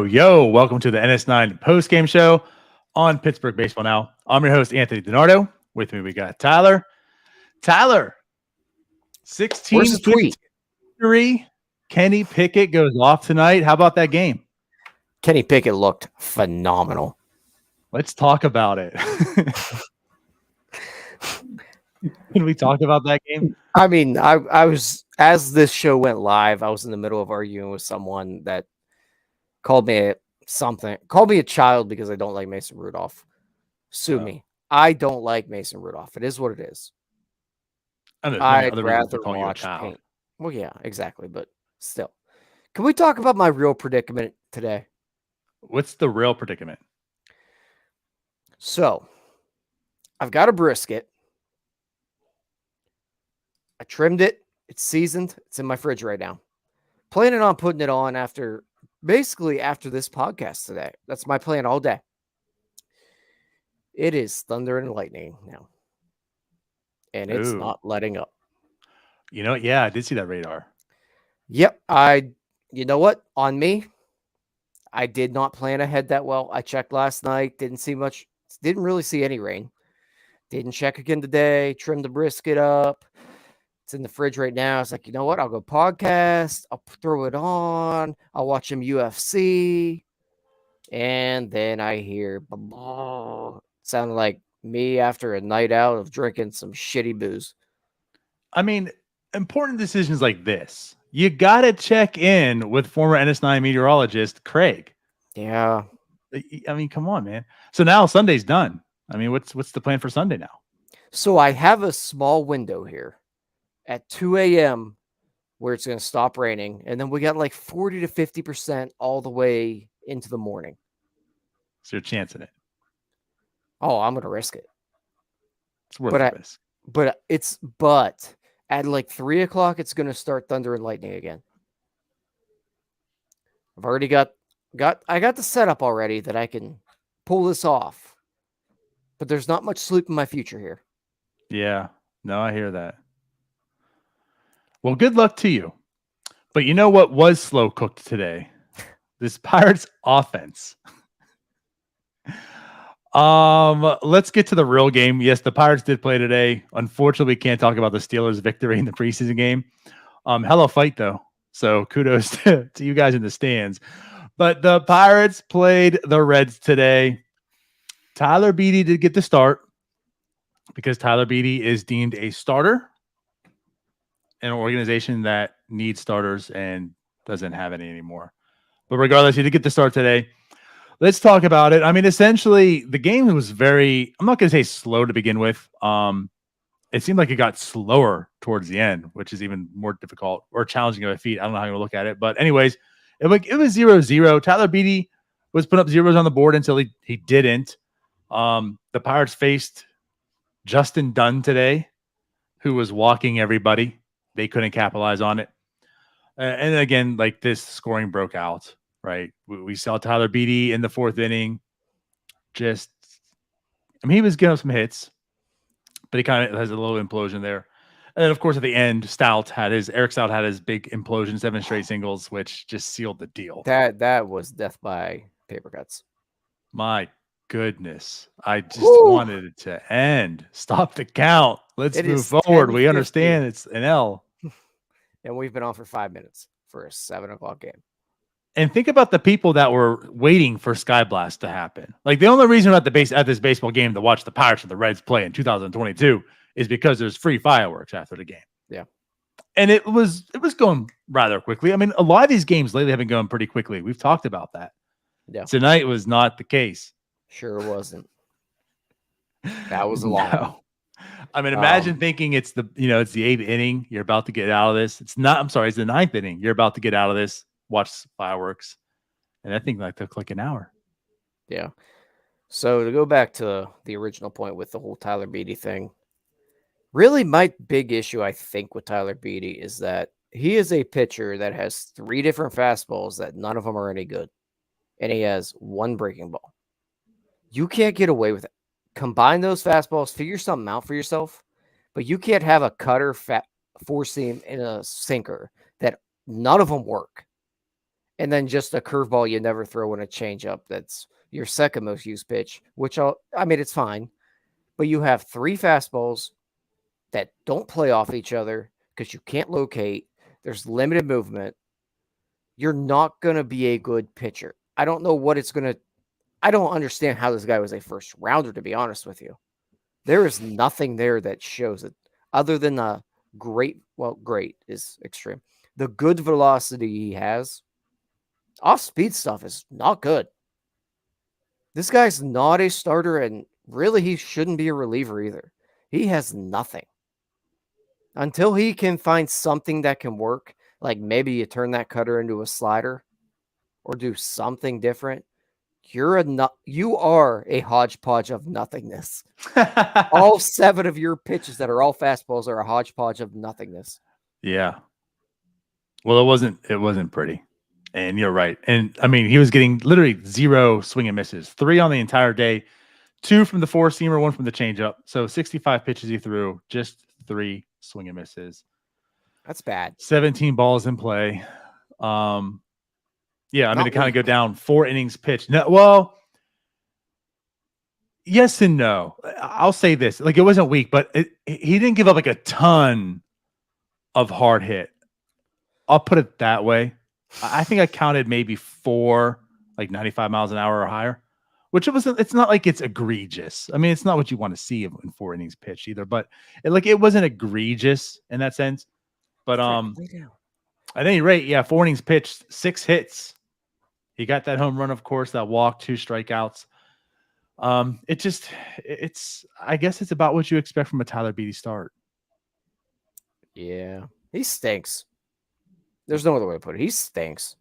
Yo. Welcome to the NS9 Postgame show on Pittsburgh Baseball Now. I'm your host, Anthony DiNardo. With me, we got Tyler. Tyler, 16-3. Kenny Pickett goes off tonight. How about that game? Kenny Pickett looked phenomenal. Let's talk about it. Can we talk about that game? I mean, I was, as this show went live, I was in the middle of arguing with someone that called me a child because I don't like Mason Rudolph. Sue me. I don't like Mason Rudolph. It is what it is. I'd rather watch paint. Well, yeah, exactly. But still, can we talk about my real predicament today? What's the real predicament? So, I've got a brisket. I trimmed it. It's seasoned. It's in my fridge right now. Planning on putting it on after this podcast today. That's my plan all day. It is thunder and lightning now. And it's not letting up. You know, yeah, I did see that radar. Yep. You know what? On me, I did not plan ahead that well. I checked last night. Didn't see much. Didn't really see any rain. Didn't check again today. Trimmed the brisket up. It's in the fridge right now. It's like, you know what? I'll go podcast. I'll throw it on. I'll watch some UFC. And then I hear sounded like me after a night out of drinking some shitty booze. I mean, important decisions like this, you got to check in with former NS9 meteorologist Craig. Yeah. I mean, come on, man. So now Sunday's done. I mean, what's the plan for Sunday now? So I have a small window here at 2 a.m. where it's going to stop raining. And then we got like 40 to 50% all the way into the morning. So you're chancing it. Oh, I'm going to risk it. It's worth the risk. But at like 3 o'clock, it's going to start thunder and lightning again. I've already got the setup already that I can pull this off. But there's not much sleep in my future here. Yeah. No, I hear that. Well, good luck to you. But you know what was slow cooked today? This Pirates offense. Let's get to the real game. Yes, the Pirates did play today. Unfortunately, we can't talk about the Steelers' victory in the preseason game. Hell of a fight, though. So kudos to you guys in the stands. But the Pirates played the Reds today. Tyler Beede did get the start because Tyler Beede is deemed a starter in an organization that needs starters and doesn't have any anymore. But regardless, he did get the start today. Let's talk about it. I mean, essentially, the game was I'm not going to say slow to begin with. It seemed like it got slower towards the end, which is even more difficult or challenging of a feat. I don't know how you look at it. But anyways, it was 0-0. Tyler Beede was putting up zeros on the board until he didn't. The Pirates faced Justin Dunn today, who was walking everybody. They couldn't capitalize on it. And again, like this scoring broke out, right? We saw Tyler Beede in the fourth inning. He was getting some hits, but he kind of has a little implosion there. And then, of course, at the end, Eric Stout had his big implosion, 7 straight singles, which just sealed the deal. That was death by paper cuts. My goodness. I just wanted it to end. Stop the count. Let's move forward. We understand it's an L. And we've been on for 5 minutes for a 7 o'clock game. And think about the people that were waiting for Sky Blast to happen. Like, the only reason at this baseball game to watch the Pirates and the Reds play in 2022 is because there's free fireworks after the game. Yeah. And it was going rather quickly. I mean, a lot of these games lately have been going pretty quickly. We've talked about that. Yeah. Tonight was not the case. Sure wasn't. That was a long one. I mean, imagine thinking it's the 8th inning. You're about to get out of this. It's not. I'm sorry. It's the 9th inning. You're about to get out of this. Watch fireworks, and that thing took like an hour. Yeah. So to go back to the original point with the whole Tyler Beede thing, really my big issue, I think, with Tyler Beede is that he is a pitcher that has 3 different fastballs that none of them are any good, and he has 1 breaking ball. You can't get away with it. Combine those fastballs, figure something out for yourself, but you can't have a cutter, four seam, and a sinker that none of them work, and then just a curveball you never throw in a changeup that's your second most used pitch, which it's fine, but you have 3 fastballs that don't play off each other because you can't locate. There's limited movement. You're not going to be a good pitcher. I don't know what it's going to. I don't understand how this guy was a first rounder, to be honest with you. There is nothing there that shows it other than the great is extreme. The good velocity he has, off speed stuff is not good. This guy's not a starter, and really he shouldn't be a reliever either. He has nothing. Until he can find something that can work, like maybe you turn that cutter into a slider or do something different, you are a hodgepodge of nothingness. All 7 of your pitches that are all fastballs are a hodgepodge of nothingness. Yeah. Well, it wasn't pretty. And you're right. And I mean, he was getting literally 0 swing and misses, 3 on the entire day, 2 from the 4-seamer, 1 from the changeup. So 65 pitches he threw, just 3 swing and misses. That's bad. 17 balls in play. Yeah, I mean, to kind of go down 4 innings pitched. No, well, yes and no. I'll say this. Like, it wasn't weak, but he didn't give up like a ton of hard hit. I'll put it that way. I think I counted maybe 4, like 95 miles an hour or higher, which it's not like it's egregious. I mean, it's not what you want to see in 4 innings pitched either, but it wasn't egregious in that sense. But at any rate, yeah, 4 innings pitched, 6 hits. He got that home run, of course, that walk, 2 strikeouts. I guess it's about what you expect from a Tyler Beede start. Yeah, he stinks. There's no other way to put it. He stinks.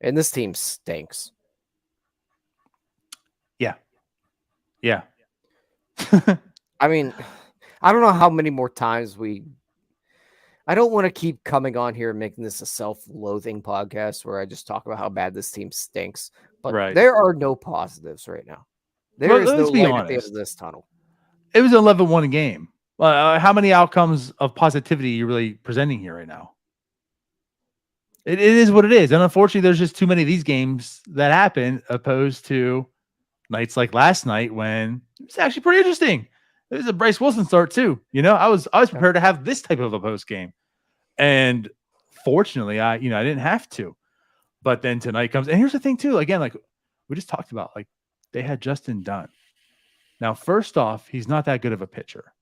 And this team stinks. Yeah. Yeah. I mean, I don't know how many more times I don't want to keep coming on here and making this a self-loathing podcast where I just talk about how bad this team stinks. But There are no positives right now. There is no light at the end of this tunnel. It was an 11-1 game. How many outcomes of positivity are you really presenting here right now? It is what it is. And unfortunately, there's just too many of these games that happen opposed to nights like last night when it was actually pretty interesting. It was a Bryce Wilson start too. I was prepared to have this type of a post game. And fortunately, I didn't have to. But then tonight comes, and here's the thing too. Again, like we just talked about, like they had Justin Dunn. Now, first off, he's not that good of a pitcher.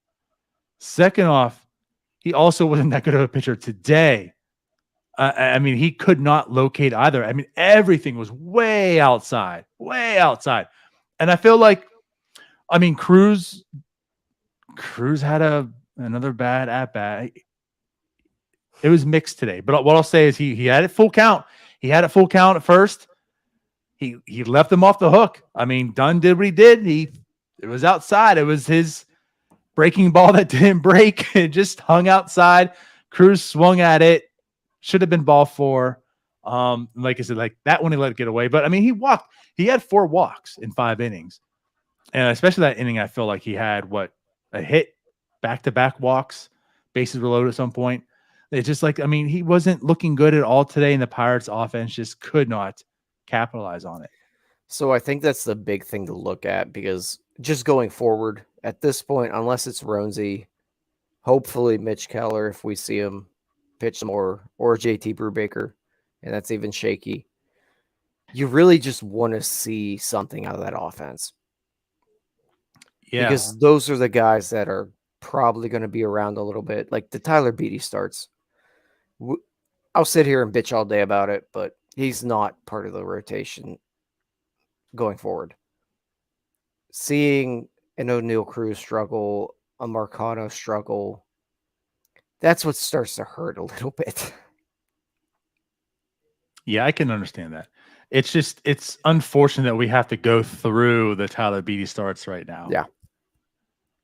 Second off, he also wasn't that good of a pitcher today. I mean, he could not locate either. I mean, everything was way outside. And I feel like, I mean, Cruz had another bad at bat. It was mixed today, but what I'll say is he had it full count. He had it full count at first. He left him off the hook. I mean, Dunn did what he did. It was outside. It was his breaking ball that didn't break. It just hung outside. Cruz swung at it. Should have been ball 4. Like I said, like that one he let it get away. But I mean, he walked. He had 4 walks in 5 innings, and especially that inning, I feel like he had a hit, back-to-back walks, bases were loaded at some point. It's just like, I mean, he wasn't looking good at all today, and the Pirates offense just could not capitalize on it. So I think that's the big thing to look at, because just going forward at this point, unless it's Roansy, hopefully Mitch Keller, if we see him pitch some more, or JT Brubaker, and that's even shaky, you really just want to see something out of that offense. Yeah. Because those are the guys that are probably going to be around a little bit. Like the Tyler Beede starts. I'll sit here and bitch all day about it, but he's not part of the rotation going forward. Seeing an Oneil Cruz struggle, a Marcano struggle, that's what starts to hurt a little bit. Yeah, I can understand that. It's unfortunate that we have to go through the Tyler Beede starts right now. Yeah.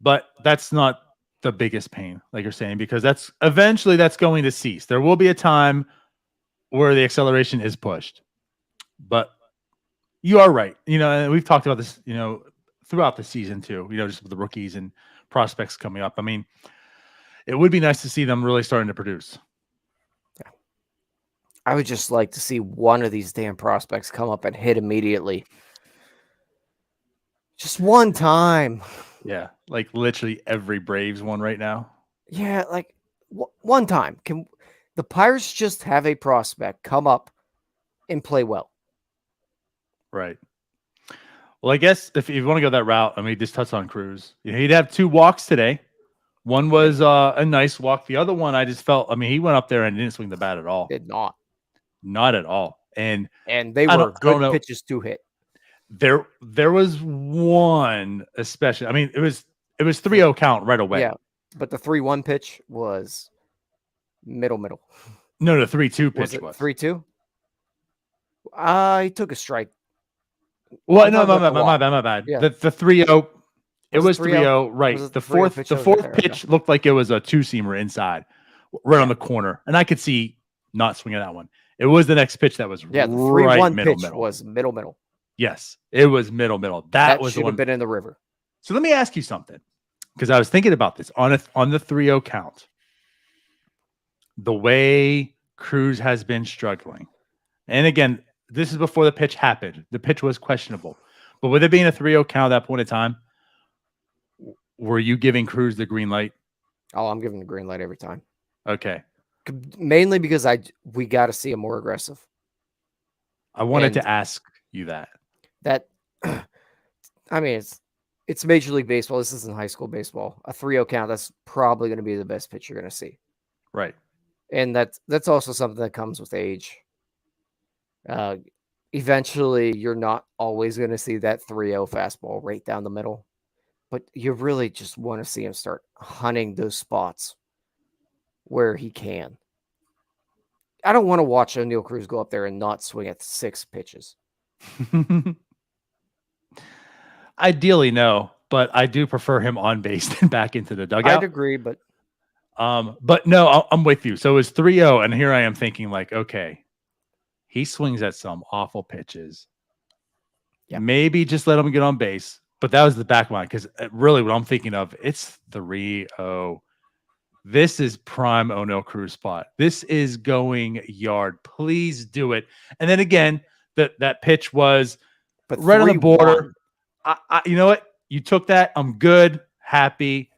But that's not the biggest pain, like you're saying, because that's eventually that's going to cease. There will be a time where the acceleration is pushed. But you are right. And we've talked about this, throughout the season too, just with the rookies and prospects coming up. I mean, it would be nice to see them really starting to produce. Yeah. I would just like to see one of these damn prospects come up and hit immediately. Just one time. Yeah, like literally every Braves one right now. Yeah, like one time. Can the Pirates just have a prospect come up and play well? Right. Well, I guess if you want to go that route, I mean, just touch on Cruz. He'd have 2 walks today. One was a nice walk. The other one, I just felt, I mean, he went up there and didn't swing the bat at all. Did not. Not at all. And they were good pitches to hit. There was one especially. I mean, it was 3-0 count right away. Yeah, but the 3-1 pitch was middle. No, the 3-2 pitch was 3-2. He took a strike. Well, no, my bad. Yeah. The 3-0. It was 3-0, right? The fourth pitch looked like it was a 2-seamer inside, right on the corner, and I could see not swinging that one. It was the next pitch that was the 3-1 pitch was middle. Yes, it was middle. That was should have been in the river. So let me ask you something, because I was thinking about this on the 3-0 count. The way Cruz has been struggling, and again, this is before the pitch happened. The pitch was questionable, but with it being a 3-0 count at that point in time, were you giving Cruz the green light? Oh, I'm giving the green light every time. Okay. Mainly because we got to see him more aggressive. I wanted to ask you that. I mean, it's Major League Baseball. This isn't high school baseball. A 3-0 count, that's probably going to be the best pitch you're going to see. Right. And that's also something that comes with age. Eventually, you're not always going to see that 3-0 fastball right down the middle. But you really just want to see him start hunting those spots where he can. I don't want to watch Oneil Cruz go up there and not swing at 6 pitches. Ideally, no, but I do prefer him on base than back into the dugout. I'd agree, but no, I'm with you. So it's 3-0, and here I am thinking like, okay, he swings at some awful pitches. Yeah. Maybe just let him get on base. But that was the back line, because really what I'm thinking of, it's 3-0. This is prime Oneil Cruz spot. This is going yard. Please do it. And then again, that pitch was right on the border. You know what? You took that. I'm good. Happy.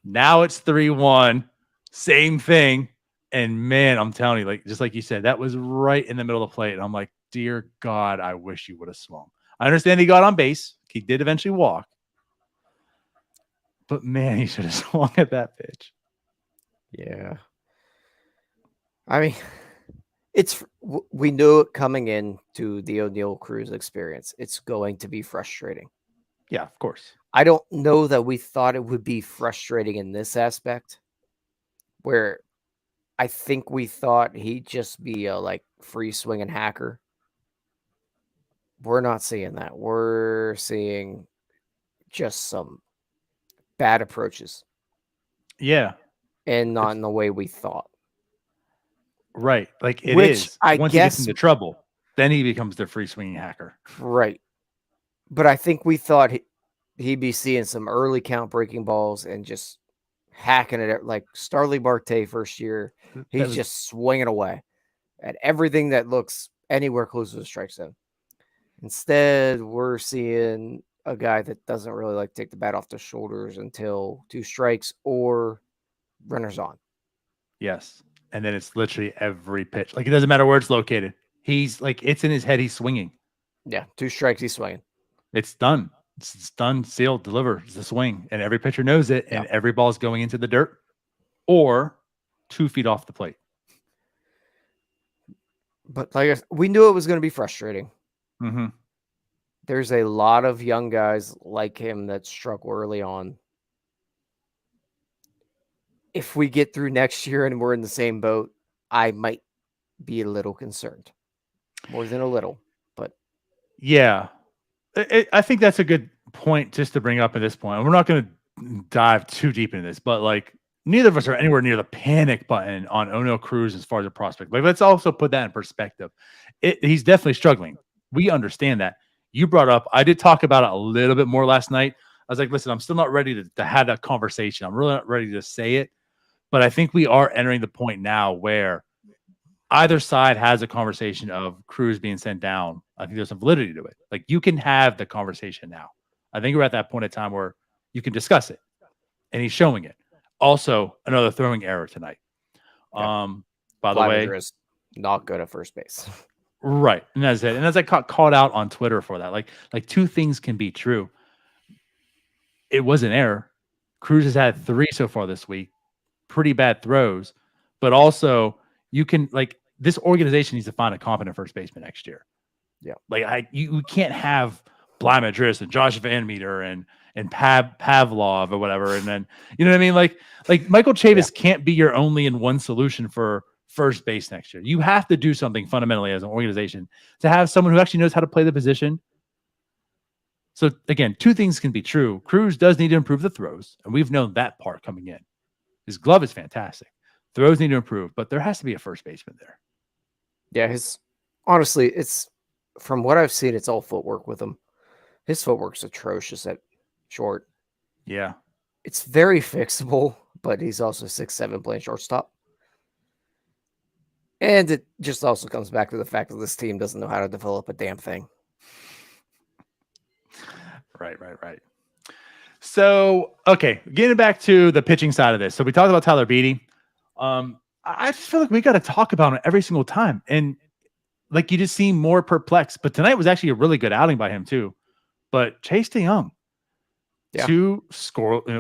Now it's 3-1. Same thing. And man, I'm telling you, like just like you said, that was right in the middle of the plate. And I'm like, dear God, I wish you would have swung. I understand he got on base. He did eventually walk. But man, he should have swung at that pitch. Yeah. I mean, we knew it coming into the Oneil Cruz experience. It's going to be frustrating. Yeah, of course. I don't know that we thought it would be frustrating in this aspect, where I think we thought he'd just be a like free swinging hacker. We're not seeing that. We're seeing just some bad approaches. Yeah. And not in the way we thought. Right. Like it is. Once he gets into trouble, then he becomes the free swinging hacker. Right. But I think we thought he'd be seeing some early count breaking balls and just hacking it like Starling Marte first year. He's just swinging away at everything that looks anywhere close to a strike zone. Instead, we're seeing a guy that doesn't really like to take the bat off the shoulders until 2 strikes or runners on. Yes. And then it's literally every pitch. Like it doesn't matter where it's located. He's like, it's in his head. He's swinging. Yeah. 2 strikes. He's swinging. It's done. It's done, sealed, deliver. It's a swing. And every pitcher knows it. And every ball is going into the dirt or 2 feet off the plate. But like I said, we knew it was going to be frustrating. Mm-hmm. There's a lot of young guys like him that struggle early on. if we get through next year and we're in the same boat, I might be a little concerned. More than a little, but yeah. I think that's a good point just to bring up at this point. We're not going to dive too deep into this, but like neither of us are anywhere near the panic button on Oneil Cruz as far as a prospect. Like, let's also put that in perspective. He's definitely struggling. We understand that. You brought up, I did talk about it a little bit more last night. I was like, listen, I'm still not ready to have that conversation. I'm really not ready to say it, but I think we are entering the point now where either side has a conversation of Cruz being sent down. I think there's some validity to it. Like, you can have the conversation now. I think we're at that point in time where you can discuss it, and he's showing it. Also, another throwing error tonight. yeah. By the way, is not good at first base. right, and that's it. And as I called out on Twitter for that, like two things can be true. It was an error. Cruz has had 3 so far this week, pretty bad throws, but also you can like this organization needs to find a competent first baseman next year. Yeah, like you can't have Bly Madris and Josh Van Meter and Pavlov or whatever, and then you know what I mean. Like Michael Chavis can't be your only and one solution for first base next year. You have to do something fundamentally as an organization to have someone who actually knows how to play the position. So again, 2 things can be true. Cruz does need to improve the throws, and we've known that part coming in. His glove is fantastic. Throws need to improve, but there has to be a first baseman there. Yeah, honestly, it's from what I've seen, it's all footwork with him. His footwork's atrocious at short. Yeah. It's very fixable, but he's also 6'7" playing shortstop. And it just also comes back to the fact that this team doesn't know how to develop a damn thing. Right. So, okay, getting back to the pitching side of this. So we talked about Tyler Beede. I just feel like we got to talk about it every single time. And like, you just seem more perplexed. But tonight was actually a really good outing by him too. But Chase DeYoung, 2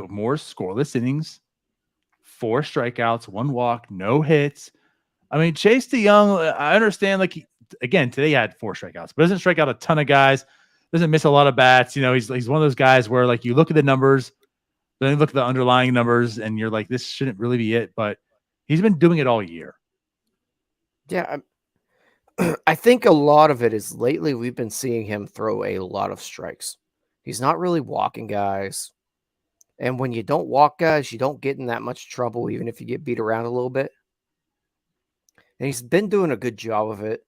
more scoreless innings, 4 strikeouts, 1 walk, no hits. I mean, Chase DeYoung, I understand, like, again, today he had 4 strikeouts, but doesn't strike out a ton of guys, doesn't miss a lot of bats. You know, he's one of those guys where, like, you look at the numbers, then you look at the underlying numbers, and you're like, this shouldn't really be it. But he's been doing it all year. Yeah, I think a lot of it is lately we've been seeing him throw a lot of strikes. He's not really walking guys. And when you don't walk guys, you don't get in that much trouble, even if you get beat around a little bit. And he's been doing a good job of it.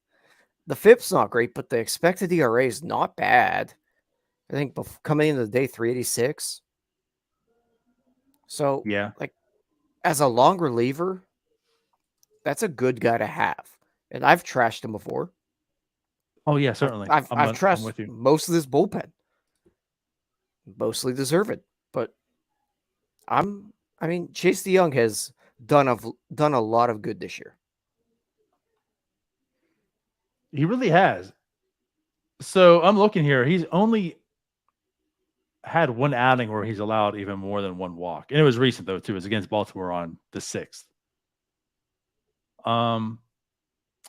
The FIP's not great, but the expected ERA is not bad. I think coming into the day, 386. So, Yeah. like, as a long reliever, that's a good guy to have. And I've trashed him before. Oh, yeah, certainly. I've trashed most of this bullpen. Mostly deserve it. But Chase DeYoung has done a lot of good this year. He really has. So I'm looking here. He's only had 1 outing where he's allowed even more than 1 walk. And it was recent, though, too. It was against Baltimore on the 6th.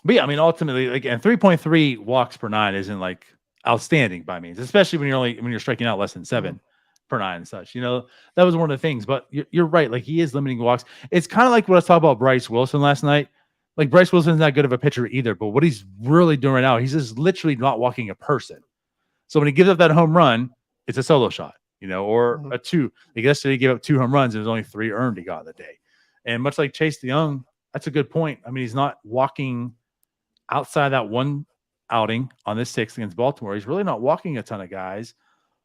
But yeah, I mean, ultimately, again, 3.3 walks per 9 isn't like outstanding by means, especially when you're striking out less than 7 per 9 and such. You know, that was one of the things. But you're right. Like, he is limiting walks. It's kind of like what I was talking about Bryce Wilson last night. Like, Bryce Wilson's not good of a pitcher either, but what he's really doing right now, he's just literally not walking a person. So when he gives up that home run, it's a solo shot, you know, or a 2. Like, yesterday he gave up 2 home runs, and there's only 3 earned he got in the day. And much like Chase DeYoung, that's a good point. I mean, he's not walking outside that 1 outing on this 6th against Baltimore. He's really not walking a ton of guys,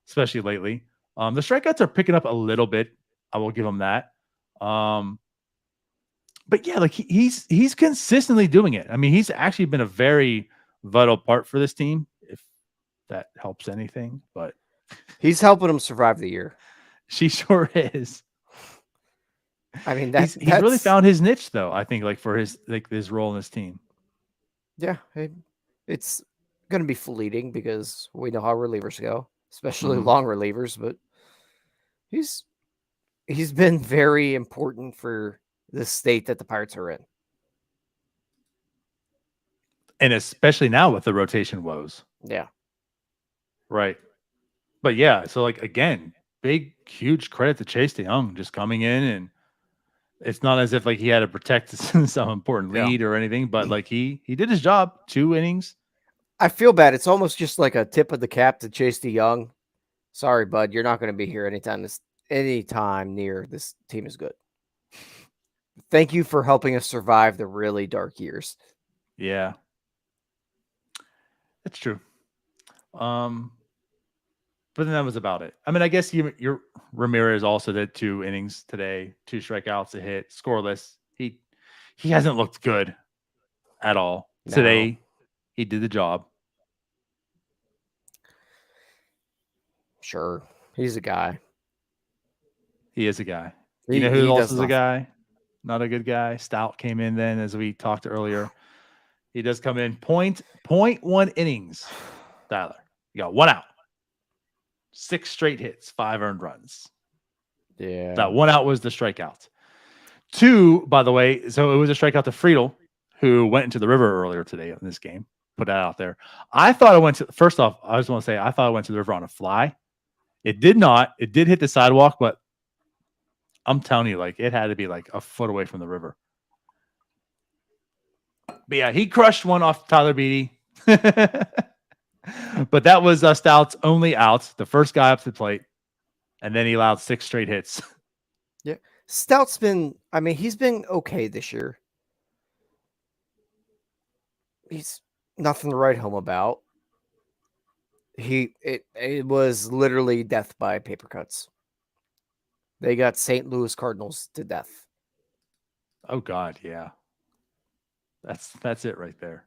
especially lately. The strikeouts are picking up a little bit. I will give him that. But yeah, like he's consistently doing it. I mean, he's actually been a very vital part for this team, if that helps anything. But he's helping them survive the year. She sure is. I mean, he's really found his niche, though. I think, like, for his role in this team. Yeah, it's going to be fleeting because we know how relievers go, especially long relievers. But he's been very important for the state that the Pirates are in, and especially now with the rotation woes. Yeah, right. But yeah, so, like, again, big, huge credit to Chase DeYoung just coming in and It's not as if like he had to protect some important lead or anything, but like he did his job. 2 innings. I feel bad. It's almost just like a tip of the cap to Chase DeYoung. Sorry, bud, you're not going to be here anytime near this team is good. Thank you for helping us survive the really dark years. Yeah, that's true. But then that was about it. I mean, I guess your Ramirez also did 2 innings today, 2 strikeouts, a hit, scoreless. He hasn't looked good at all. No. Today. He did the job. Sure, he's a guy. He is a guy. You know who else is a guy? Not a good guy. Stout came in then, as we talked earlier. He does come in 0.1 innings. Tyler, you got 1 out. 6 straight hits, 5 earned runs. Yeah. That 1 out was the strikeout. 2, by the way, so it was a strikeout to Friedel, who went into the river earlier today in this game. Put that out there. I thought I went to, first off, I just want to say, I thought I went to the river on a fly. It did not. It did hit the sidewalk, but I'm telling you, like, it had to be like a foot away from the river. But yeah, he crushed one off Tyler Beede. But that was Stout's only out, the first guy up to the plate, and then he allowed 6 straight hits. Yeah, Stout's been, I mean, he's been okay this year. He's nothing to write home about. It was literally death by paper cuts. They got St. Louis Cardinals to death. Oh God, yeah. That's it right there.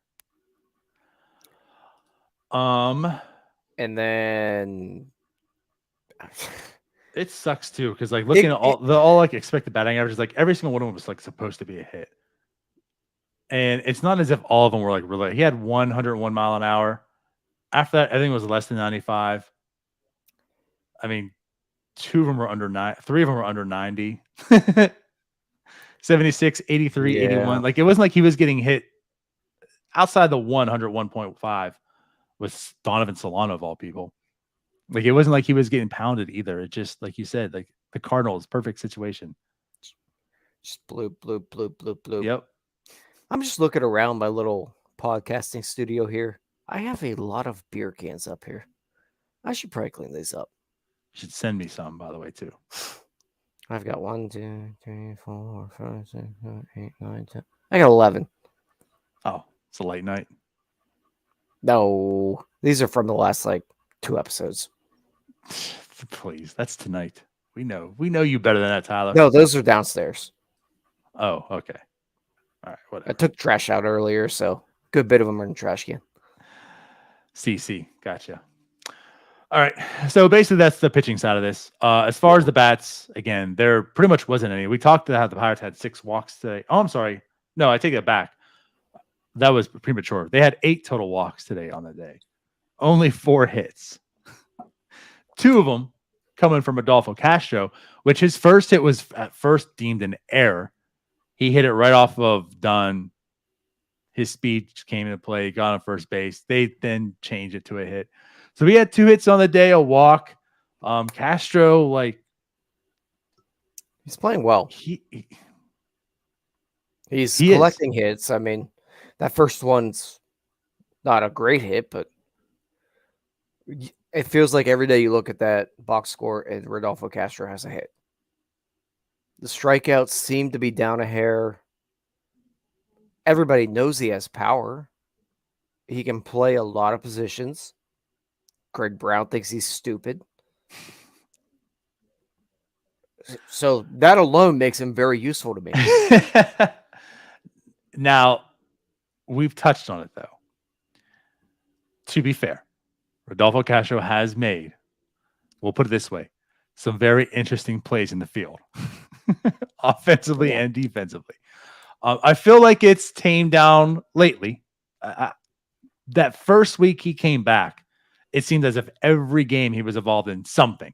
And then it sucks too, because like looking at all like expected batting averages, like every single one of them was like supposed to be a hit. And it's not as if all of them were like really. He had 101 mile an hour. After that, everything was less than 95. I mean, 2 of them were under 9. 3 of them were under 90. 76, 83, 81. Like it wasn't like he was getting hit outside the 101.5 with Donovan Solano of all people. Like it wasn't like he was getting pounded either. It just, like you said, like the Cardinals, perfect situation. Just bloop, bloop, bloop, bloop, bloop. Yep. I'm just looking around my little podcasting studio here. I have a lot of beer cans up here. I should probably clean these up. You should send me some, by the way, too. I've got 1, 2, 3, 4, 5, 6, 7, 8, 9, 10. I got 11. Oh, it's a late night. No, these are from the last like 2 episodes. Please, that's tonight. We know you better than that, Tyler. No, those are downstairs. Oh, okay. All right, whatever. I took trash out earlier, so a good bit of them are in the trash can. CC, gotcha. All right, so basically that's the pitching side of this. As far as the bats, again, there pretty much wasn't any. We talked about how the Pirates had 6 walks today. Oh, I'm sorry. No, I take that back. That was premature. They had 8 total walks today on the day. Only 4 hits. 2 of them coming from Rodolfo Castro, which his first hit was at first deemed an error. He hit it right off of Dunn. His speed came into play, got on first base. They then changed it to a hit. So we had 2 hits on the day, a walk. Castro, like, he's playing well. He's collecting hits. I mean, that first one's not a great hit, but it feels like every day you look at that box score and Rodolfo Castro has a hit. The strikeouts seem to be down a hair. Everybody knows he has power. He can play a lot of positions. Greg Brown thinks he's stupid. So that alone makes him very useful to me. Now, we've touched on it, though. To be fair, Rodolfo Castro has made, we'll put it this way, some very interesting plays in the field, offensively and defensively. I feel like it's tamed down lately. That first week he came back, it seemed as if every game he was involved in something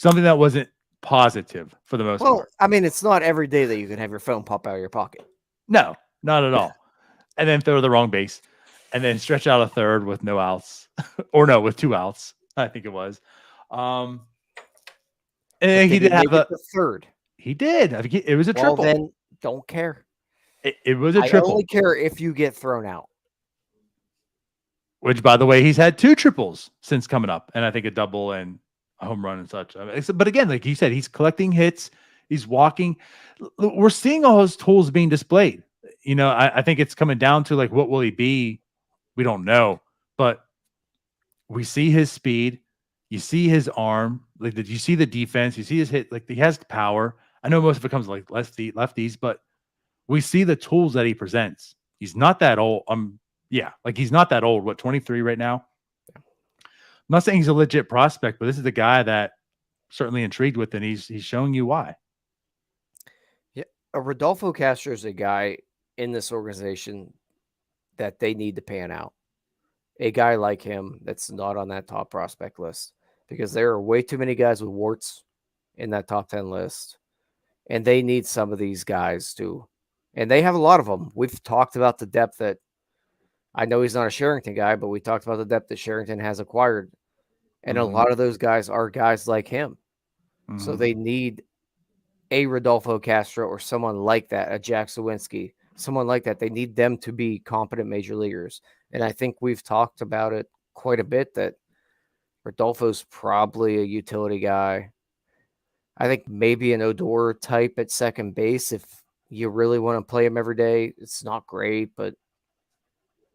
that wasn't positive for the most part. I mean, it's not every day that you can have your phone pop out of your pocket. No, not at all. And then throw the wrong base, and then stretch out a third with no outs, or no, with 2 outs. I think it was. And he did have the third. He did. I think it was a Well, triple. then don't care. It was a I triple. only care if you get thrown out. Which, by the way, he's had 2 triples since coming up, and I think a double and a home run and such. I mean, but again, like you said, he's collecting hits. He's walking. We're seeing all his tools being displayed. You know, I think it's coming down to like, what will he be? We don't know, but we see his speed. You see his arm. Like, did you see the defense? You see his hit. Like, he has power. I know most of it comes like lefties, but we see the tools that he presents. He's not that old. Yeah, like he's not that old. What, 23 right now? I'm not saying he's a legit prospect, but this is the guy that certainly intrigued with, and he's showing you why. Yeah, Rodolfo Castro is a guy in this organization that they need to pan out. A guy like him that's not on that top prospect list, because there are way too many guys with warts in that top 10 list, and they need some of these guys too. And they have a lot of them. We've talked about the depth that, I know he's not a Sherrington guy, but we talked about the depth that Sherrington has acquired. And a lot of those guys are guys like him. So they need a Rodolfo Castro or someone like that, a Jack Sawinski, someone like that. They need them to be competent major leaguers. And I think we've talked about it quite a bit that Rodolfo's probably a utility guy. I think maybe an Odor type at second base if you really want to play him every day. It's not great, but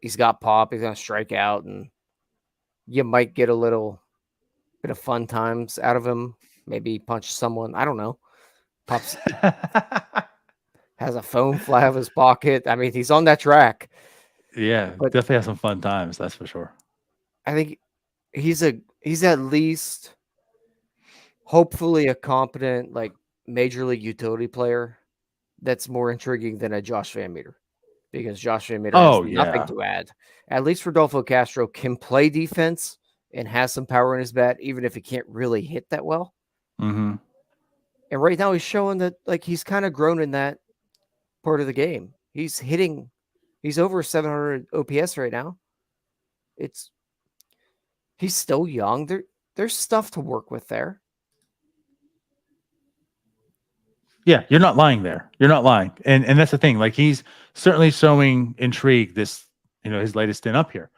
he's got pop. He's going to strike out, and you might get a little bit of fun times out of him. Maybe punch someone. I don't know. Pops has a phone fly out of his pocket. I mean, he's on that track. Yeah, but definitely have some fun times. That's for sure. I think he's at least hopefully a competent, like, major league utility player that's more intriguing than a Josh Van Meter, because Josh Van Meter has nothing to add. At least Rodolfo Castro can play defense and has some power in his bat, even if he can't really hit that well. And right now he's showing that, like, he's kind of grown in that part of the game. He's over 700 OPS right now. He's still young. There's stuff to work with there. Yeah, you're not lying there. You're not lying. And that's the thing. Like, he's certainly showing intrigue this, his latest stint up here.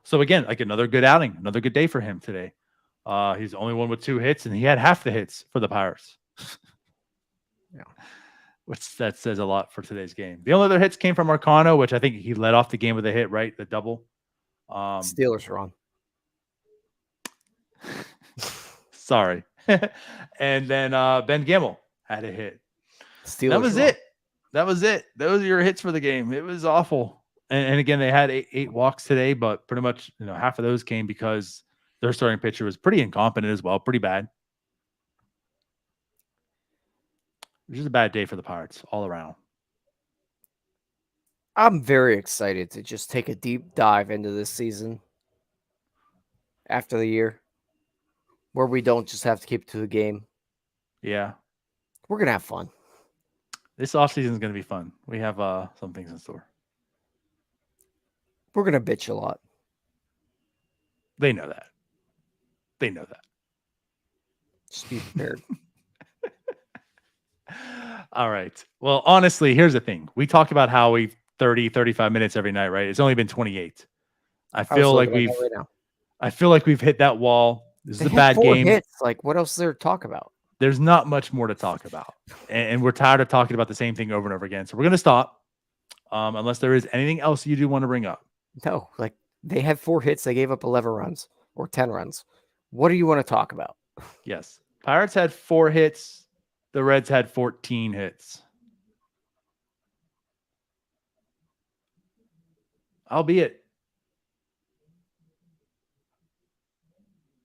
So again, like, another good outing, another good day for him today. He's the only one with 2 hits, and he had half the hits for the Pirates. Yeah. Which that says a lot for today's game. The only other hits came from Arcano, which I think he led off the game with a hit, right? The double. Steelers are on. Sorry. And then Ben Gamble had a hit. Steelers that was it. That was it. Those are your hits for the game. It was awful. And again, they had eight walks today, but pretty much half of those came because their starting pitcher was pretty incompetent as well. Pretty bad. It was just a bad day for the Pirates all around. I'm very excited to just take a deep dive into this season after the year, where we don't just have to keep to the game. Yeah. We're going to have fun. This offseason is going to be fun. We have some things in store. We're going to bitch a lot. They know that. Just be prepared. All right. Well, honestly, here's the thing. We talk about how we've 30, 35 minutes every night, right? It's only been 28. I feel like we've hit that wall. This is a bad game. Hits. Like, what else is there to talk about? There's not much more to talk about. And we're tired of talking about the same thing over and over again. So we're going to stop. Unless there is anything else you do want to bring up. No, like, they had 4 hits. They gave up 11 runs or 10 runs. What do you want to talk about? Yes. Pirates had 4 hits. The Reds had 14 hits. Albeit,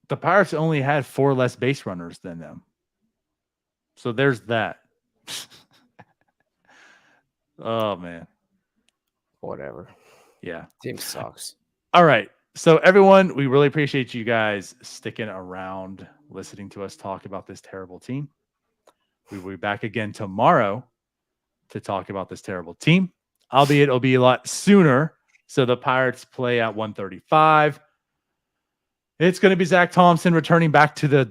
the Pirates only had 4 less base runners than them. So there's that. Oh, man. Whatever. Yeah. Team sucks. All right. So everyone, we really appreciate you guys sticking around, listening to us talk about this terrible team. We will be back again tomorrow to talk about this terrible team. Albeit it'll be a lot sooner. So the Pirates play at 1:35. It's going to be Zach Thompson returning back to the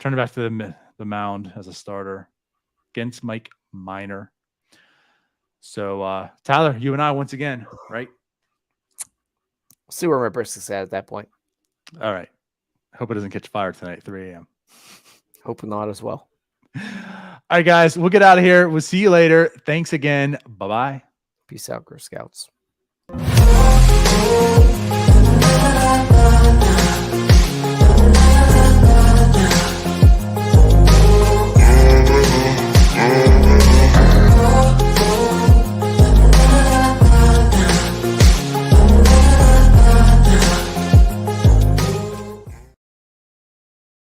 Turning back to the mound as a starter against Mike Minor. So, Tyler, you and I once again, right? See where my brisket's at that point. All right. Hope it doesn't catch fire tonight at 3 a.m. Hope not as well. All right, guys, we'll get out of here. We'll see you later. Thanks again. Bye-bye. Peace out, Girl Scouts.